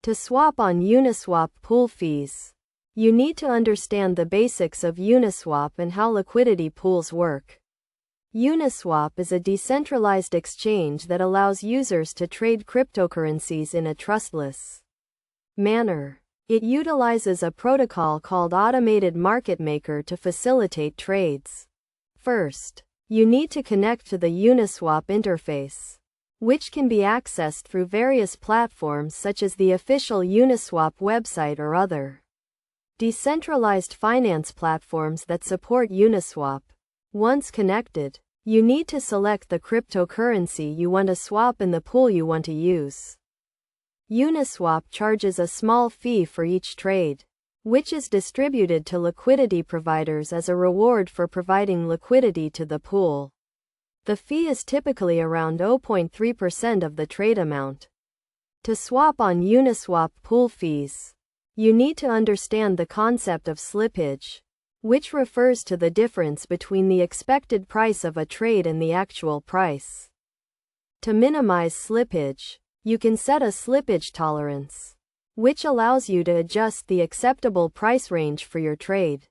To swap on Uniswap pool fees, you need to understand the basics of Uniswap and how liquidity pools work. Uniswap is a decentralized exchange that allows users to trade cryptocurrencies in a trustless manner. It utilizes a protocol called Automated Market Maker to facilitate trades. First, you need to connect to the Uniswap interface, which can be accessed through various platforms such as the official Uniswap website or other decentralized finance platforms that support Uniswap. Once connected, you need to select the cryptocurrency you want to swap in the pool you want to use. Uniswap charges a small fee for each trade, which is distributed to liquidity providers as a reward for providing liquidity to the pool. The fee is typically around 0.3% of the trade amount. To swap on Uniswap pool fees, you need to understand the concept of slippage, which refers to the difference between the expected price of a trade and the actual price. To minimize slippage, you can set a slippage tolerance, which allows you to adjust the acceptable price range for your trade.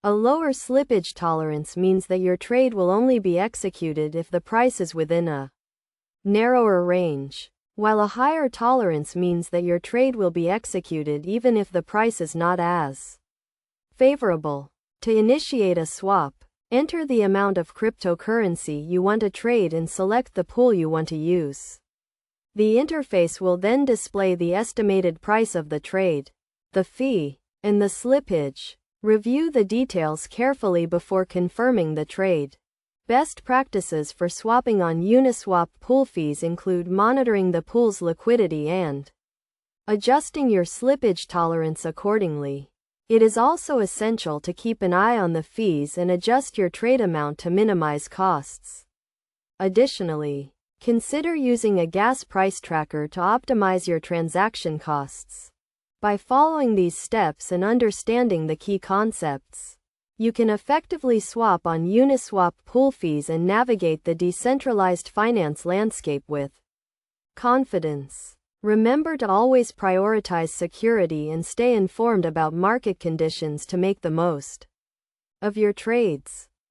A lower slippage tolerance means that your trade will only be executed if the price is within a narrower range, while a higher tolerance means that your trade will be executed even if the price is not as favorable. To initiate a swap, enter the amount of cryptocurrency you want to trade and select the pool you want to use. The interface will then display the estimated price of the trade, the fee, and the slippage. Review the details carefully before confirming the trade. Best practices for swapping on Uniswap pool fees include monitoring the pool's liquidity and adjusting your slippage tolerance accordingly. It is also essential to keep an eye on the fees and adjust your trade amount to minimize costs. Additionally, consider using a gas price tracker to optimize your transaction costs. By following these steps and understanding the key concepts, you can effectively swap on Uniswap pool fees and navigate the decentralized finance landscape with confidence. Remember to always prioritize security and stay informed about market conditions to make the most of your trades.